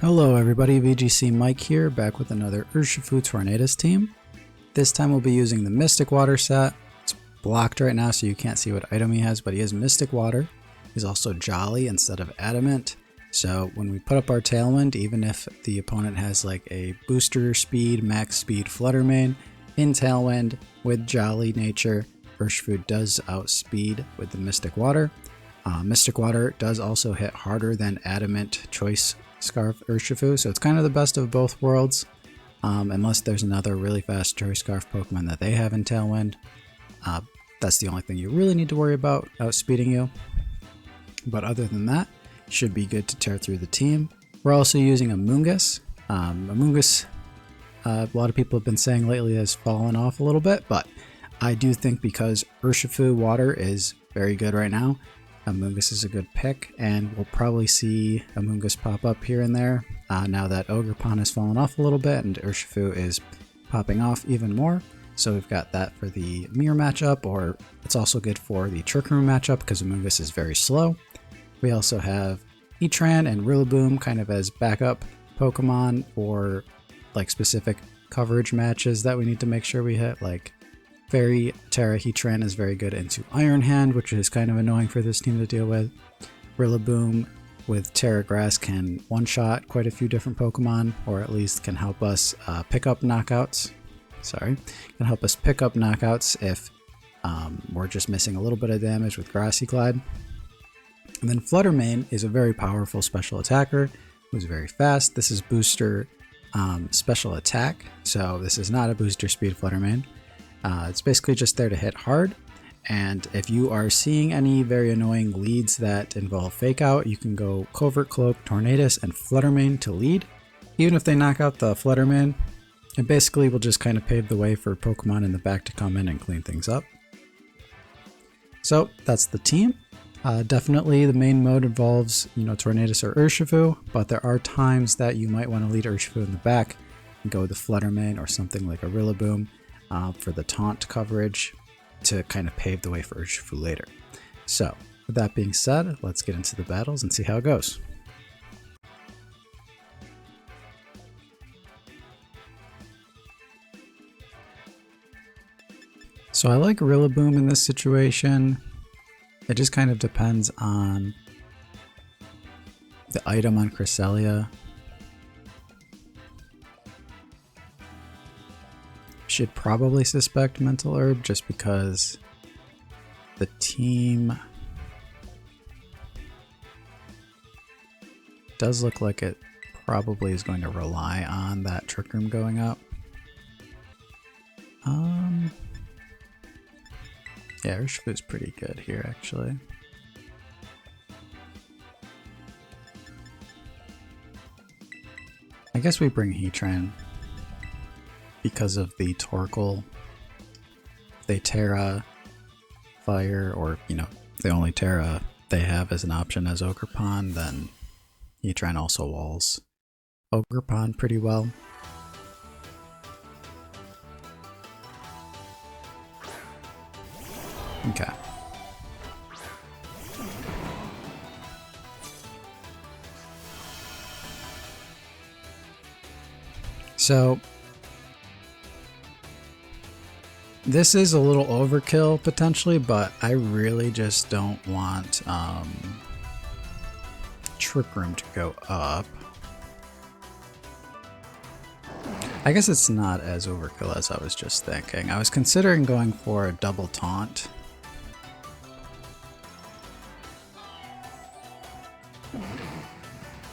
Hello everybody, VGC Mike here, back with another Urshifu Tornadus team. This time we'll be using the Mystic Water set. It's blocked right now so you can't see what item he has, but he has Mystic Water. He's also Jolly instead of Adamant. So when we put up our Tailwind, even if the opponent has like a booster speed, max speed Fluttermane in Tailwind with Jolly nature, Urshifu does outspeed with the Mystic Water. Mystic Water does also hit harder than Adamant Choice Scarf Urshifu, so it's kind of the best of both worlds, unless there's another really fast Choice Scarf Pokemon that they have in Tailwind. That's the only thing you really need to worry about outspeeding you. But other than that, should be good to tear through the team. We're also using Amoongus. Amoongus, a lot of people have been saying lately, has fallen off a little bit, but I do think because Urshifu Water is very good right now, Amoongus is a good pick, and we'll probably see Amoongus pop up here and there now that Ogerpon has fallen off a little bit and Urshifu is popping off even more. So we've got that for the mirror matchup, or it's also good for the Trick Room matchup because Amoongus is very slow. We also have Heatran and Rillaboom kind of as backup Pokemon for like specific coverage matches that we need to make sure we hit, like Fairy Terra Heatran is very good into Iron Hand, which is kind of annoying for this team to deal with. Rillaboom with Terra Grass can one-shot quite a few different Pokemon, or at least can help us pick up knockouts. Can help us pick up knockouts if we're just missing a little bit of damage with Grassy Glide. And then Fluttermane is a very powerful special attacker who's very fast. This is booster special attack, so this is not a booster speed Fluttermane. It's basically just there to hit hard, and if you are seeing any very annoying leads that involve Fake Out, you can go Covert Cloak, Tornadus, and Fluttermane to lead. Even if they knock out the Fluttermane, it basically will just kind of pave the way for Pokemon in the back to come in and clean things up. So that's the team. Definitely the main mode involves, Tornadus or Urshifu, but there are times that you might want to lead Urshifu in the back and go with the Fluttermane or something like a Rillaboom for the taunt coverage to kind of pave the way for Urshifu later. So with that being said, let's get into the battles and see how it goes. So I like Rillaboom in this situation. It just kind of depends on the item on Cresselia. Should probably suspect Mental Herb just because the team does look like it probably is going to rely on that Trick Room going up. Yeah, Urshifu's pretty good here actually. I guess we bring Heatran because of the Torkoal. If they Terra Fire, or the only Terra they have as an option as Ogerpon, then Heatran also walls Ogerpon pretty well. Okay. So this is a little overkill potentially, but I really just don't want Trick Room to go up. I guess it's not as overkill as I was just thinking. I was considering going for a double taunt.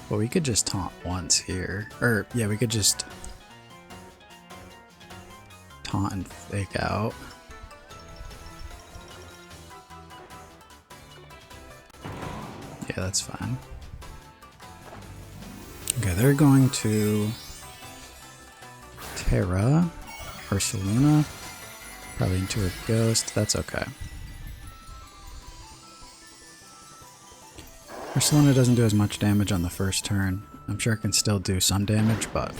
But we could just taunt once here. Or, yeah, we could just taunt and Fake Out. Yeah, that's fine. Okay, they're going to Terra, Ursaluna, probably into a Ghost. That's okay. Ursaluna doesn't do as much damage on the first turn. I'm sure it can still do some damage, but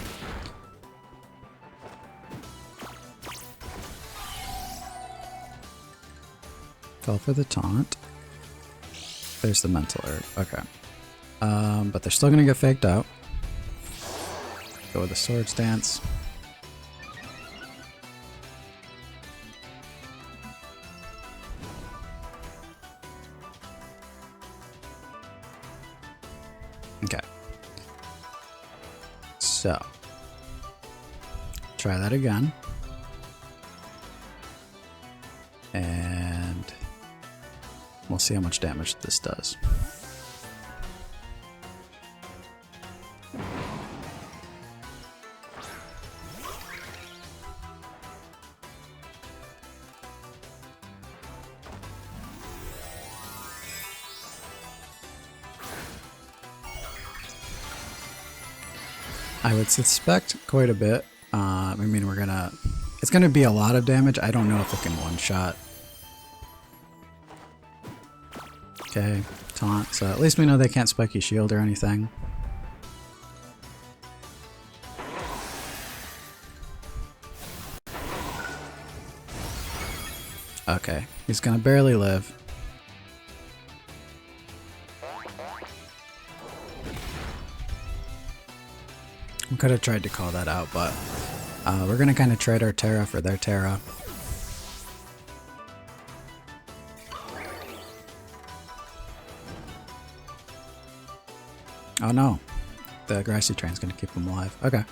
fell for the taunt. There's the Mental Herb. Okay. But they're still gonna get faked out. Go with the Swords Dance. Okay. So, try that again. And we'll see how much damage this does. I would suspect quite a bit. I mean, it's gonna be a lot of damage. I don't know if it can one-shot. Okay, taunt. So at least we know they can't spiky shield or anything. Okay, he's gonna barely live. We could have tried to call that out, but we're going to kind of trade our Terra for their Terra. Oh no, the Grassy Train's going to keep him alive. Okay.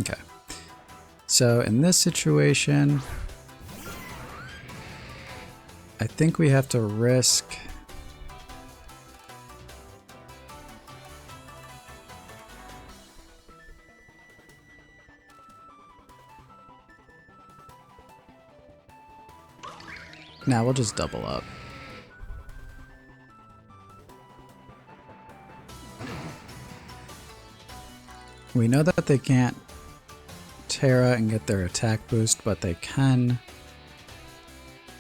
Okay. So in this situation, I think we have to risk now we'll just double up. We know that they can't Terra and get their attack boost, but they can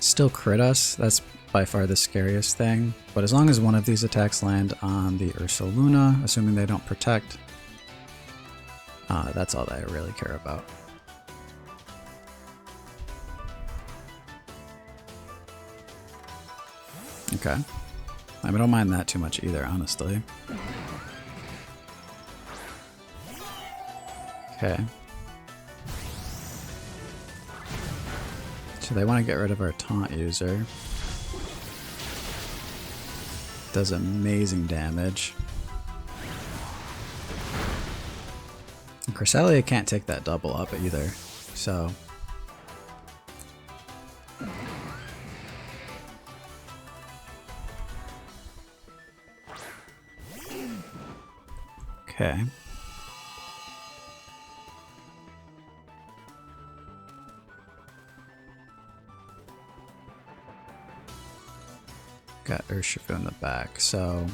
still crit us. That's by far the scariest thing. But as long as one of these attacks land on the Ursaluna, assuming they don't protect, that's all that I really care about. Okay. I don't mind that too much either, honestly. Okay. So they want to get rid of our taunt user. Does amazing damage. And Cresselia can't take that double up either, so... Okay. Got Urshifu in the back, so...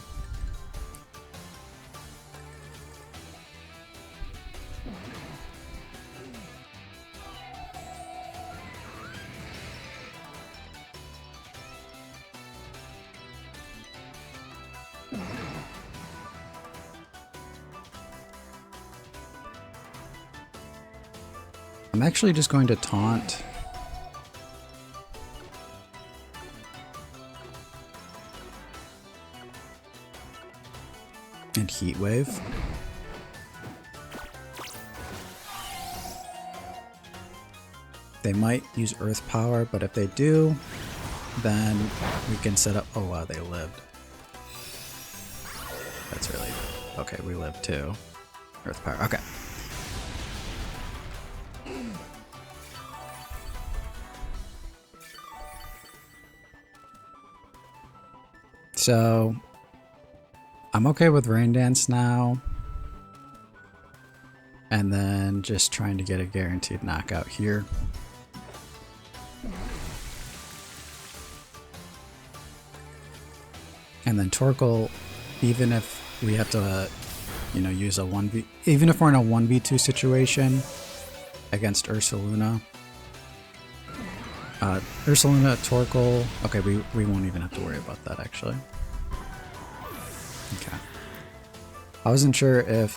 I'm actually just going to taunt. And Heat Wave. They might use Earth Power, but if they do, then we can set up... Oh wow, they lived. That's really... Okay, we lived too. Earth Power, okay. So... I'm okay with Rain Dance now. And then just trying to get a guaranteed knockout here. And then Torkoal, even if we have to, you know, use a 1v... Even if we're in a 1v2 situation against Ursaluna. Ursaluna, Torkoal... Okay, we won't even have to worry about that, actually. Okay. I wasn't sure if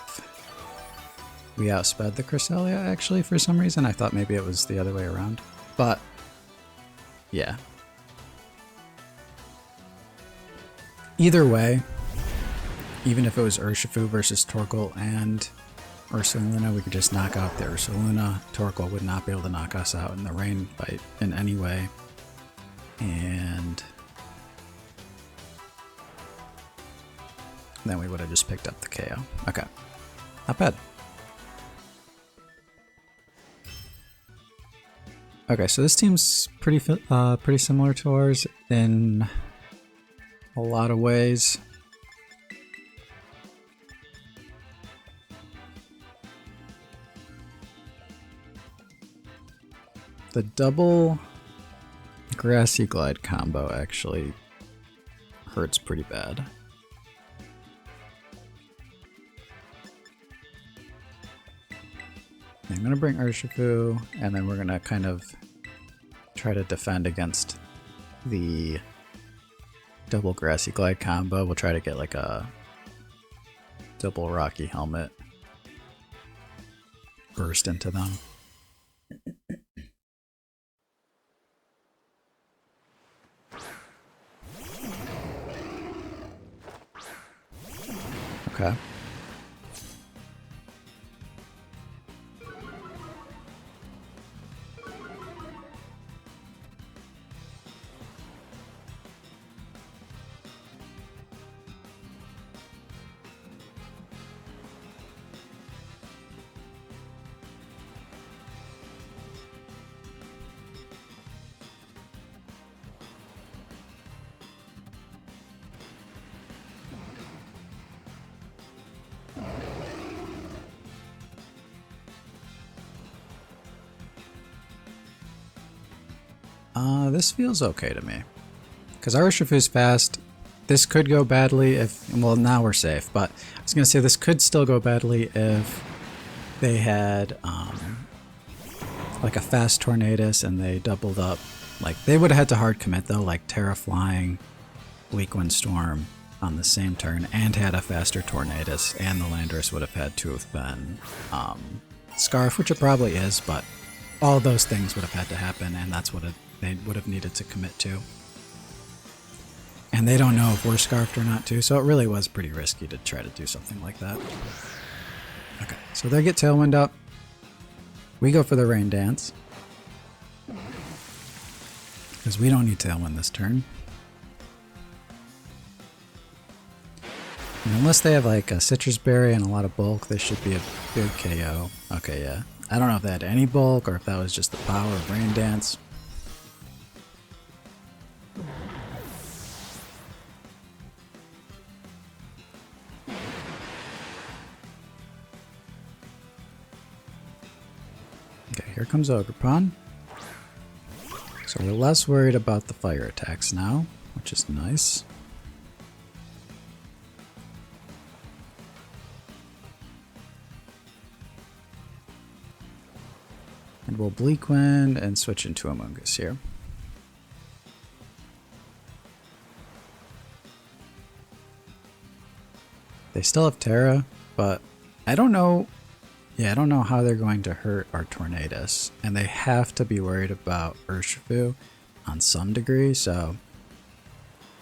We outsped the Cresselia actually for some reason. I thought maybe it was the other way around. But yeah. Either way, even if it was Urshifu versus Torkoal and Ursaluna, we could just knock out the Ursaluna. Torkoal would not be able to knock us out in the rain fight in any way. And then we would have just picked up the KO. Okay. Not bad. Okay, so this team's pretty similar to ours in a lot of ways. The double Grassy Glide combo actually hurts pretty bad. I'm going to bring Urshifu, and then we're going to kind of try to defend against the double Grassy Glide combo. We'll try to get like a double Rocky Helmet burst into them. Okay. This feels okay to me. Because Urshifu's fast. This could go badly if... Well, now we're safe, but I was going to say this could still go badly if they had like a fast Tornadus and they doubled up. Like, they would have had to hard commit though, like Terra Flying, Weak Wind Storm on the same turn and had a faster Tornadus, and the Landorus would have had to have been Scarf, which it probably is, but all those things would have had to happen, and that's what they would have needed to commit to. And they don't know if we're Scarfed or not too, so it really was pretty risky to try to do something like that. Okay, so they get Tailwind up. We go for the Rain Dance, because we don't need Tailwind this turn. And unless they have like a Citrus Berry and a lot of bulk, this should be a good KO. Okay, yeah. I don't know if they had any bulk or if that was just the power of Rain Dance. Okay, here comes Ogerpon. So we're less worried about the fire attacks now, which is nice. And we'll Bleak Wind and switch into Amoongus here. They still have Terra, but I don't know. Yeah, I don't know how they're going to hurt our Tornadus. And they have to be worried about Urshifu on some degree, so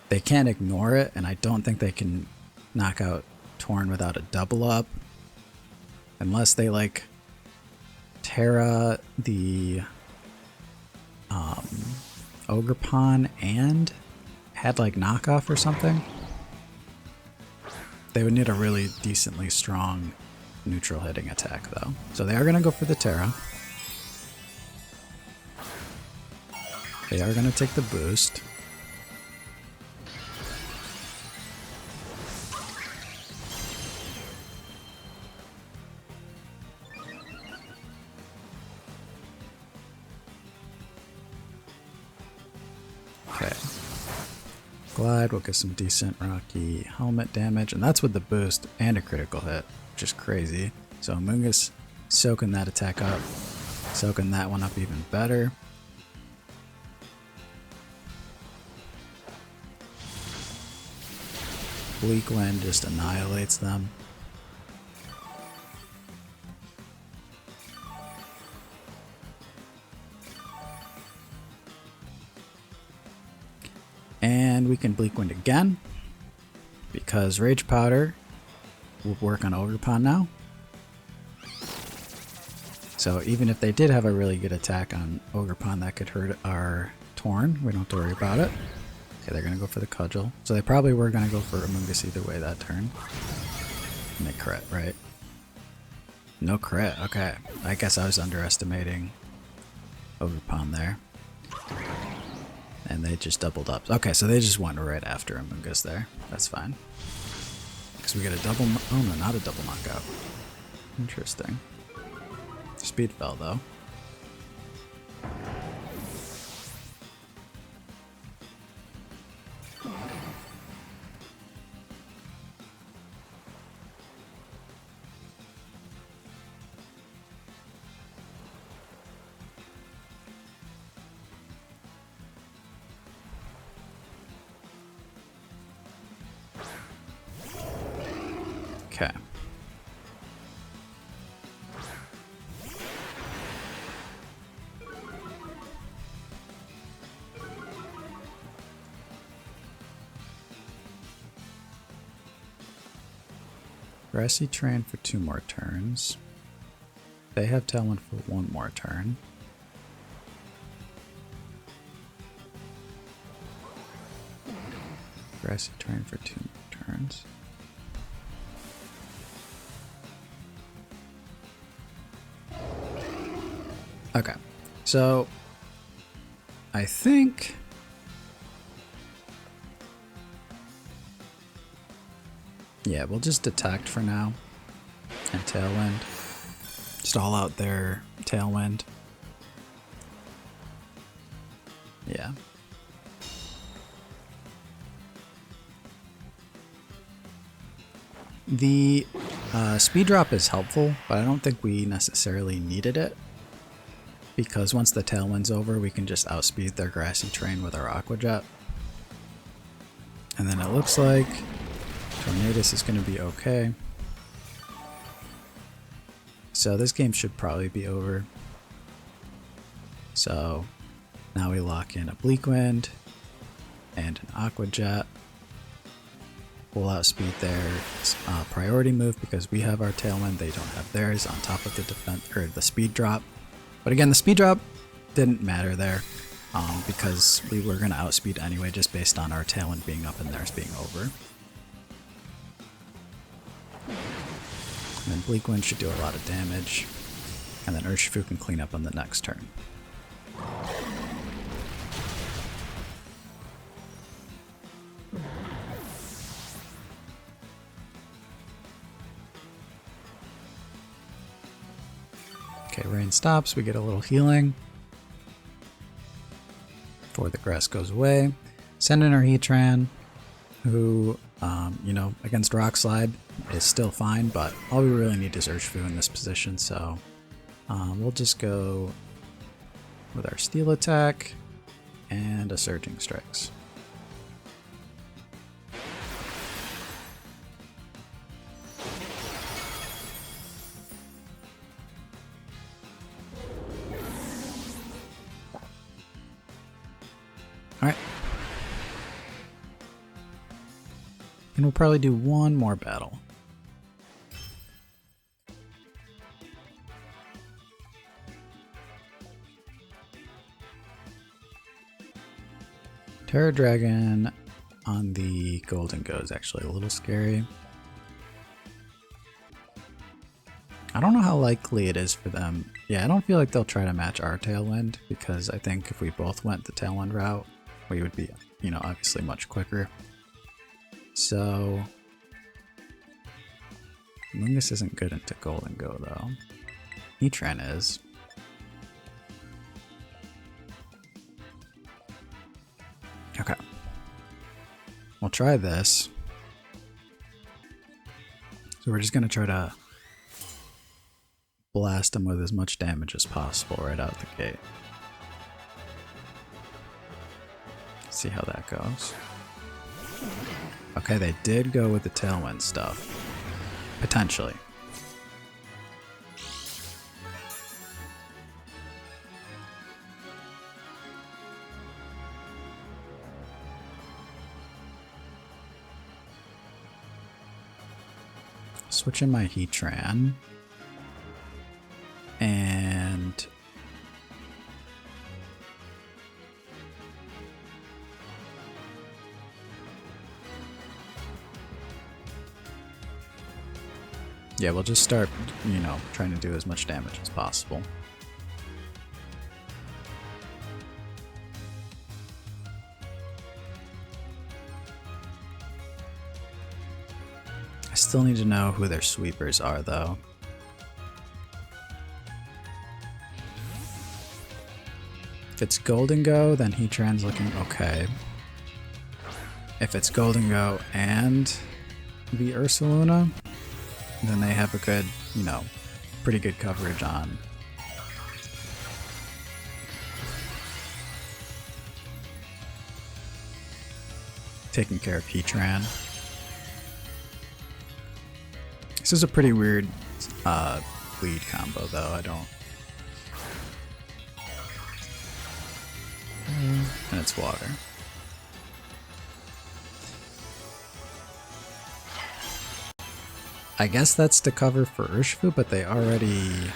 they can't ignore it, and I don't think they can knock out Torn without a double up. Unless they like Terra the Ogerpon and had like knockoff or something. They would need a really decently strong neutral hitting attack though. So they are going to go for the Terra. They are going to take the boost. Okay. Glide will get some decent Rocky Helmet damage, and that's with the boost and a critical hit, which is crazy. So Amoongus soaking that attack up, soaking that one up even better. Bleak Wind just annihilates them. And we can Bleak Wind again, because Rage Powder will work on Ogerpon now. So even if they did have a really good attack on Ogerpon, that could hurt our Torn. We don't have to worry about it. Okay, they're going to go for the Cudgel. So they probably were going to go for Amoongus either way that turn. And they crit, right? No crit. Okay. I guess I was underestimating Ogerpon there. And they just doubled up. Okay, so they just went right after Amoongus there. That's fine. Because we get a double... Oh, no, not a double knockout. Interesting. Speed fell, though. Okay. Grassy Train for 2 more turns. They have Tailwind for 1 more turn. Grassy Train for 2 more turns. Okay, so I think yeah, we'll just Detect for now and Tailwind. Stall out their Tailwind. Yeah. The speed drop is helpful, but I don't think we necessarily needed it. Because once the Tailwind's over, we can just outspeed their Grassy Train with our Aqua Jet. And then it looks like Tornadus is going to be okay. So this game should probably be over. So now we lock in a Bleak Wind and an Aqua Jet. We'll outspeed their priority move because we have our Tailwind, they don't have theirs, on top of the defense or the speed drop. But again, the speed drop didn't matter there because we were going to outspeed anyway just based on our Tailwind being up and theirs being over. And then Bleak Wind should do a lot of damage. And then Urshifu can clean up on the next turn. Okay, rain stops, we get a little healing before the grass goes away. Send in our Heatran, who, you know, against Rock Slide is still fine, but all we really need is Urshifu in this position, so we'll just go with our Steel Attack and a Surging Strikes. Alright. And we'll probably do one more battle. Terra Dragon on the Golden Go is actually a little scary. I don't know how likely it is for them. Yeah, I don't feel like they'll try to match our Tailwind because I think if we both went the Tailwind route, we would be, you know, obviously much quicker. So Amoongus isn't good into Golden Go though. Heatran is. Okay. We'll try this. So we're just gonna try to blast him with as much damage as possible right out the gate. See how that goes. Okay, they did go with the Tailwind stuff. Potentially. switch in my Heatran. And yeah, we'll just start, you know, trying to do as much damage as possible. I still need to know who their sweepers are, though. If it's Golden Go, then Heatran's looking okay. If it's Golden Go and the Ursaluna, then they have a good, you know, pretty good coverage on taking care of Heatran. This is a pretty weird lead combo, though. I don't. And it's water. I guess that's to cover for Urshifu, but they already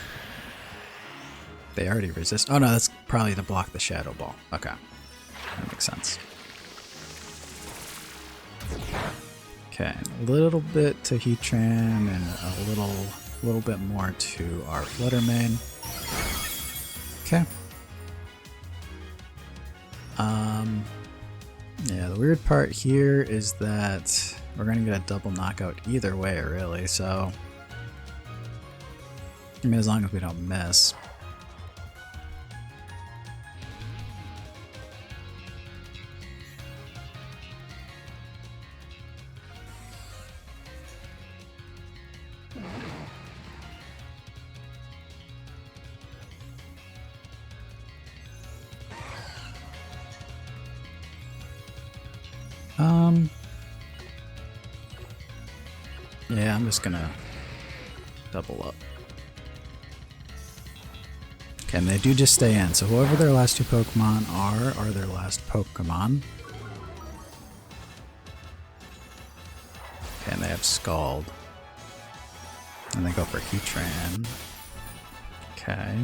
resist. Oh no, that's probably to block the Shadow Ball. Okay, that makes sense. Okay, a little bit to Heatran and a little bit more to our Fluttermane. Okay. Yeah, the weird part here is that we're gonna get a double knockout either way, really, so I mean, as long as we don't miss. Yeah, I'm just gonna double up. Okay, and they do just stay in, so whoever their last two Pokemon are their last Pokemon. Okay, and they have Scald. And they go for Heatran. Okay.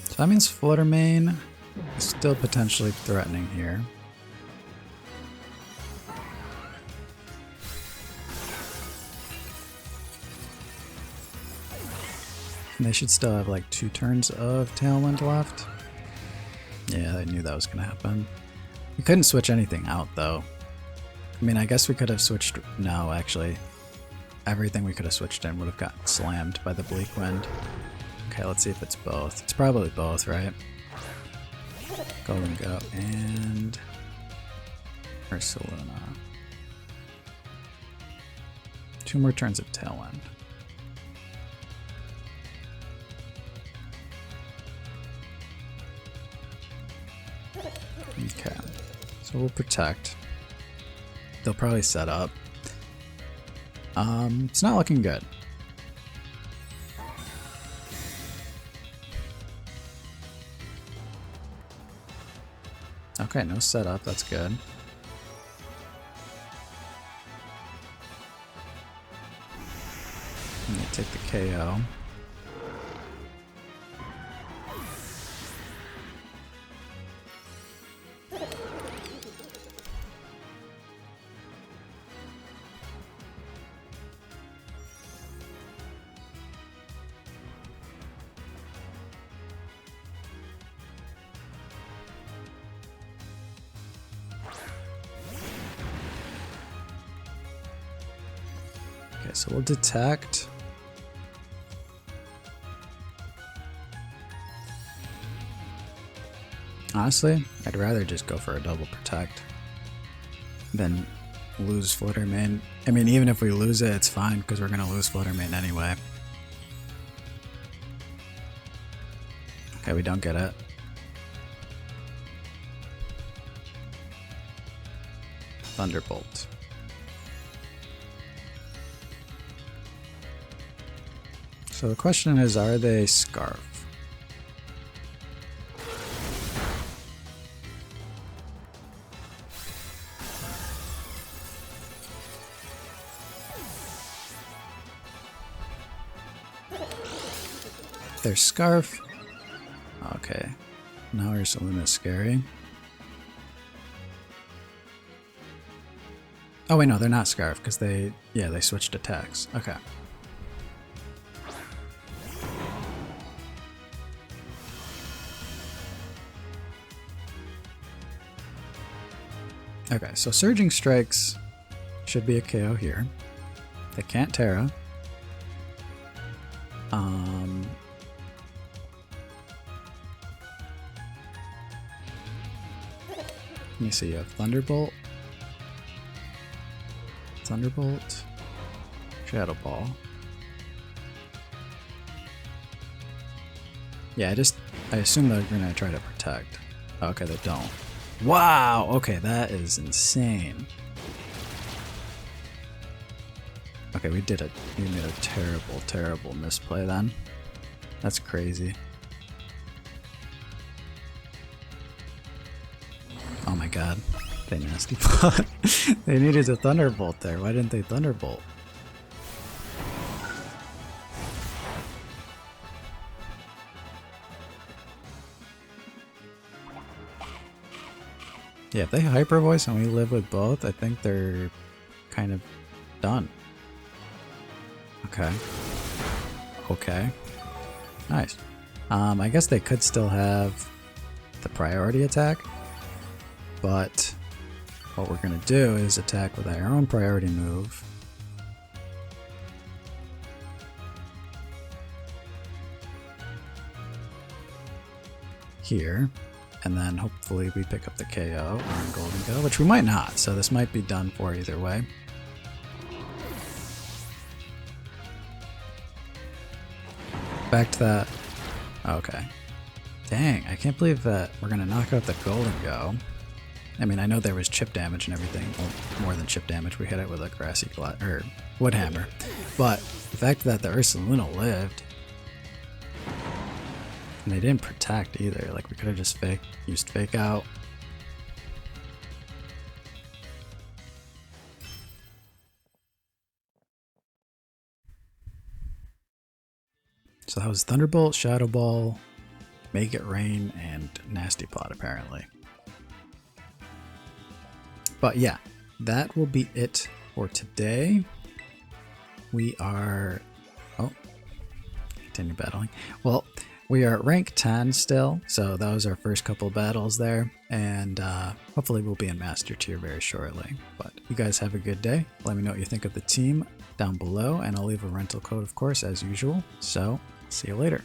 So that means Fluttermane is still potentially threatening here. And they should still have like 2 turns of Tailwind left. Yeah, I knew that was gonna happen. We couldn't switch anything out though. I mean, I guess we could have switched. No, actually, everything we could have switched in would have gotten slammed by the Bleak Wind. Okay, let's see if it's both. It's probably both, right? Golden Go and Ursaluna. 2 more turns of Tailwind. Okay, so we'll protect. They'll probably set up. It's not looking good. Okay, no setup, that's good. I'm gonna take the KO. Okay, so we'll detect. Honestly, I'd rather just go for a double protect than lose Fluttermane. I mean, even if we lose it, it's fine because we're gonna lose Fluttermane anyway. Okay, we don't get it. Thunderbolt. So the question is, are they Scarf? there's Scarf. Okay. Now Ursaluna is scary. Oh wait, no, they're not Scarf because they switched attacks. Okay. Okay, so Surging Strikes should be a KO here. They can't Terra. Let me see, you have Thunderbolt. Thunderbolt. Shadow Ball. Yeah, I assume they're gonna try to protect. Okay, they don't. Wow! Okay, that is insane. Okay, we made a terrible, terrible misplay then. That's crazy. Oh my god. They nasty pot. They needed a Thunderbolt there. Why didn't they Thunderbolt? Yeah, if they Hyper Voice and we live with both, I think they're kind of done. Okay. Okay. Nice. I guess they could still have the priority attack, but what we're gonna do is attack with our own priority move. Here. And then hopefully we pick up the KO on Golden Go, which we might not, so this might be done for either way. Back to that. Okay. Dang, I can't believe that we're going to knock out the Golden Go. I mean, I know there was chip damage and everything. Well, more than chip damage, we hit it with a grassy or wood hammer. But the fact that the Ursaluna lived, and they didn't protect either. Like, we could have just used Fake Out. So that was Thunderbolt, Shadow Ball, Make It Rain, and Nasty Pot apparently. But yeah, that will be it for today. We are... Oh, continue battling. Well, we are at rank 10 still, so that was our first couple battles there, and hopefully we'll be in Master Tier very shortly. But you guys have a good day. Let me know what you think of the team down below, and I'll leave a rental code, of course, as usual. So, see you later.